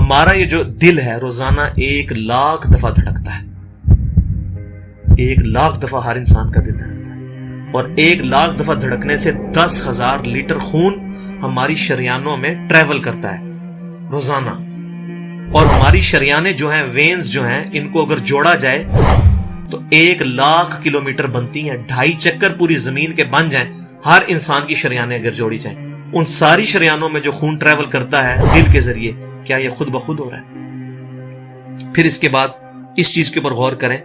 ہمارا یہ جو دل ہے روزانہ 1,00,000 دفعہ دھڑکتا ہے. 1,00,000 دفعہ ہر انسان کا دل دھڑکتا ہے, اور 1,00,000 دفعہ دھڑکنے سے 10,000 لیٹر خون ہماری شریانوں میں ٹریول کرتا ہے روزانہ. اور ہماری شریانیں جو ہیں, وینز جو ہیں, ان کو اگر جوڑا جائے تو 1,00,000 کلومیٹر بنتی ہیں. 2.5 چکر پوری زمین کے بن جائیں ہر انسان کی شریانیں اگر جوڑی جائیں. ان ساری شریانوں میں جو خون ٹریول کرتا ہے دل کے ذریعے, کیا یہ خود بخود ہو رہا ہے؟ پھر اس کے بعد اس چیز کے اوپر غور کریں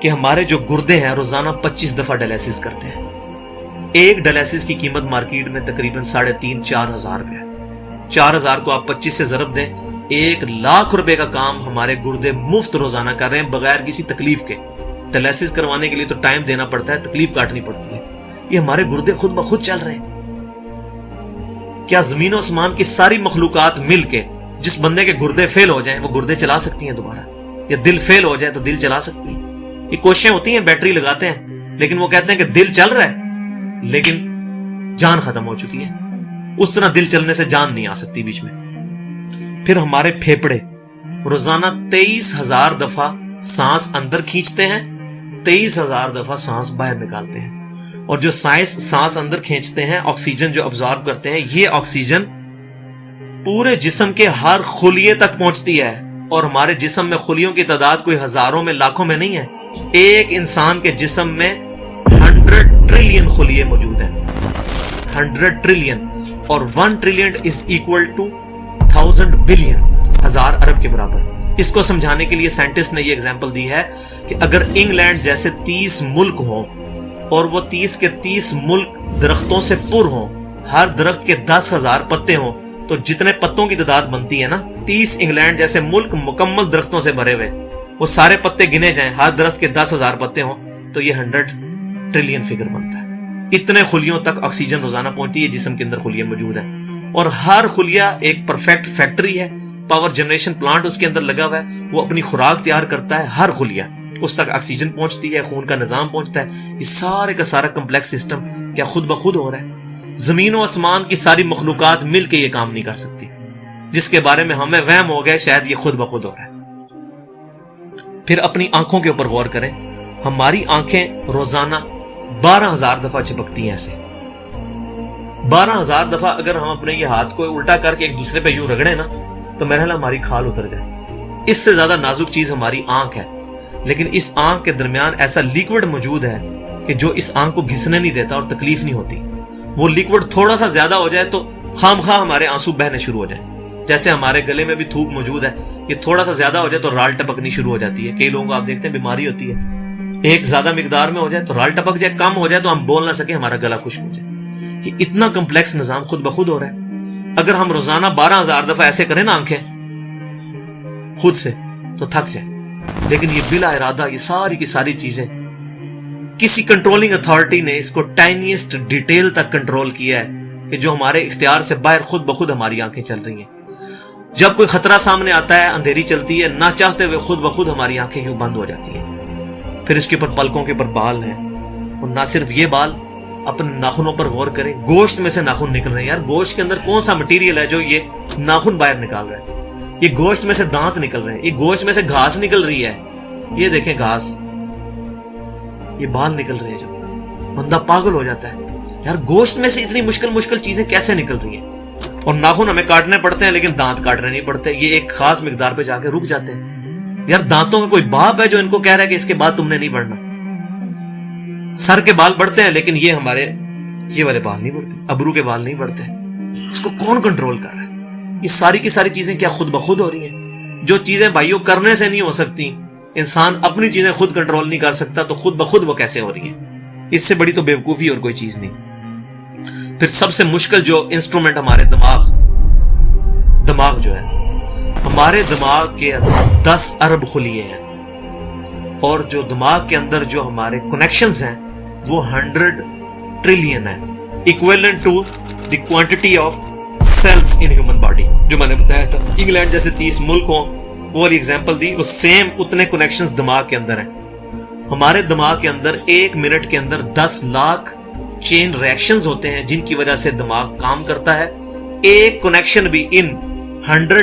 کہ ہمارے جو گردے ہیں روزانہ 25 دفعہ ڈائلیسس کرتے ہیں. ایک ڈائلیسس کی قیمت مارکیٹ میں تقریباً 3,500-4 ہزار روپے ہے. 4,000 کو آپ 25 سے ضرب دیں, 1,00,000 روپے کا کام ہمارے گردے مفت روزانہ کر رہے ہیں بغیر کسی تکلیف کے. ڈائلیسس کروانے کے لیے تو ٹائم دینا پڑتا ہے, تکلیف کاٹنی پڑتی ہے. یہ ہمارے گردے خود بخود چل رہے ہیں. کیا زمین و آسمان کی ساری مخلوقات مل کے جس بندے کے گردے فیل ہو جائیں وہ گردے چلا سکتی ہیں دوبارہ؟ یا دل فیل ہو جائے تو دل چلا سکتی ہے؟ یہ کوششیں ہوتی ہیں, بیٹری لگاتے ہیں, لیکن وہ کہتے ہیں کہ دل چل رہا ہے لیکن جان ختم ہو چکی ہے. اس طرح دل چلنے سے جان نہیں آ سکتی بیچ میں. پھر ہمارے پھیپڑے روزانہ 23,000 دفعہ سانس اندر کھینچتے ہیں, 23,000 دفعہ سانس باہر نکالتے ہیں. اور جو سانس اندر کھینچتے ہیں, آکسیجن جو ابزارو کرتے ہیں, یہ آکسیجن پورے جسم کے ہر خلیے تک پہنچتی ہے. اور ہمارے جسم میں خلیوں کی تعداد کوئی ہزاروں میں لاکھوں میں نہیں ہے. ایک انسان کے جسم میں 100 ٹریلین خلیے موجود ہیں. 100 ٹریلین, اور 1 trillion is equal to 1000 billion, 1000 ارب کے برابر. اس کو سمجھانے کے لیے سائنٹسٹ نے یہ ایگزامپل دی ہے کہ اگر انگلینڈ جیسے 30 ملک ہوں اور وہ 30 کے 30 ملک درختوں سے پر ہوں, ہر درخت کے 10,000 پتے ہوں, تو جتنے پتوں کی تعداد بنتی ہے نا, 30 انگلینڈ جیسے ملک مکمل درختوں سے بھرے ہوئے, وہ سارے پتے گنے جائیں, ہر درخت کے 10,000 پتے ہوں, تو یہ 100 ٹریلین فگر بنتا ہے. اتنے خلیوں تک آکسیجن روزانہ پہنچتی ہے. جسم کے اندر خلیے موجود ہے, اور ہر خلیہ ایک پرفیکٹ فیکٹری ہے, پاور جنریشن پلانٹ اس کے اندر لگا ہوا ہے. وہ اپنی خوراک تیار کرتا ہے, ہر خلیہ اس تک آکسیجن پہنچتی ہے, خون کا نظام پہنچتا ہے. یہ سارے کا سارا کمپلیکس سسٹم کیا خود بخود ہو رہا ہے؟ زمین و آسمان کی ساری مخلوقات مل کے یہ کام نہیں کر سکتی, جس کے بارے میں ہمیں وہم ہو گئے شاید یہ خود بخود ہو رہا ہے. پھر اپنی آنکھوں کے اوپر غور کریں. ہماری آنکھیں روزانہ 12,000 دفعہ چپکتی ہیں. ایسے 12,000 دفعہ اگر ہم اپنے یہ ہاتھ کو الٹا کر کے ایک دوسرے پہ یوں رگڑیں نا, تو میرا خیال ہماری کھال اتر جائے. اس سے زیادہ نازک چیز ہماری آنکھ ہے, لیکن اس آنکھ کے درمیان ایسا لیکوڈ موجود ہے کہ جو اس آنکھ کو گھسنے نہیں دیتا اور تکلیف نہیں ہوتی. وہ لیکوڈ تھوڑا سا زیادہ ہو جائے تو خام خواہ ہمارے آنسو بہنے شروع ہو جائیں. جیسے ہمارے گلے میں بھی تھوک موجود ہے, یہ تھوڑا سا زیادہ ہو جائے تو رال ٹپکنی شروع ہو جاتی ہے. کئی لوگوں کو آپ دیکھتے ہیں بیماری ہوتی ہے, ایک زیادہ مقدار میں ہو جائے تو رال ٹپک جائے, کم ہو جائے تو ہم بول نہ سکیں, ہمارا گلا خشک ہو جائے. یہ اتنا کمپلیکس نظام خود بخود ہو رہا ہے. اگر ہم روزانہ 12,000 دفعہ ایسے کریں نا آنکھیں خود سے, تو تھک جائیں. لیکن یہ بلا ارادہ یہ ساری کی ساری چیزیں کسی کنٹرولنگ اتھارٹی نے اس کو ٹائنیسٹ ڈیٹیل تک کنٹرول کیا ہے کہ جو ہمارے اختیار سے باہر خود بخود ہماری آنکھیں چل رہی ہیں. جب کوئی خطرہ سامنے آتا ہے, اندھیری چلتی ہے, نہ چاہتے ہوئے خود بخود ہماری آنکھیں یوں بند ہو جاتی ہیں. پھر اس کے اوپر پلکوں کے اوپر بال ہیں, اور نہ صرف یہ بال, اپنے ناخنوں پر غور کریں. گوشت میں سے ناخن نکل رہے ہیں. یار گوشت کے اندر کون سا مٹیریل ہے جو یہ ناخن باہر نکال رہا ہے؟ یہ گوشت میں سے دانت نکل رہے ہیں, یہ گوشت میں سے گھاس نکل رہی ہے. یہ دیکھیں گھاس, یہ بال نکل رہے ہیں. جو بندہ پاگل ہو جاتا ہے, یار گوشت میں سے اتنی مشکل چیزیں کیسے نکل رہی ہیں؟ اور ناخن ہمیں کاٹنے پڑتے ہیں لیکن دانت کاٹنے نہیں پڑتے. یہ ایک خاص مقدار پہ جا کے رک جاتے ہیں. یار دانتوں کا کوئی باپ ہے جو ان کو کہہ رہا ہے کہ اس کے بعد تم نے نہیں بڑھنا؟ سر کے بال بڑھتے ہیں لیکن یہ ہمارے یہ والے بال نہیں بڑھتے, ابرو کے بال نہیں بڑھتے. اس کو کون کنٹرول کر رہا ہے؟ یہ ساری کی ساری چیزیں کیا خود بخود ہو رہی ہیں؟ جو چیزیں بھائیوں کرنے سے نہیں ہو سکتی, انسان اپنی چیزیں خود کنٹرول نہیں کر سکتا, تو خود بخود وہ کیسے ہو رہی ہیں؟ اس سے بڑی تو بیوقوفی اور کوئی چیز نہیں. پھر سب سے مشکل جو انسٹرومنٹ ہمارے دماغ جو ہے, ہمارے دماغ کے اندر 10 ارب خلیے ہیں, اور جو دماغ کے اندر جو ہمارے کنیکشنز ہیں وہ 100 ٹریلین ہیں, equivalent to the quantity of cells in human body. جو میں نے بتایا تھا انگلینڈ جیسے 30 ملک ہوں, وہ والی ایگزامپل دی, وہ سیم اتنے کنیکشنز دماغ کے اندر ہیں. ہمارے دماغ کے اندر 1 منٹ کے اندر 10 لاکھ چین ریاکشنز ہوتے ہیں جن کی وجہ سے دماغ کام کرتا ہے. ایک کنیکشن بھی ان 100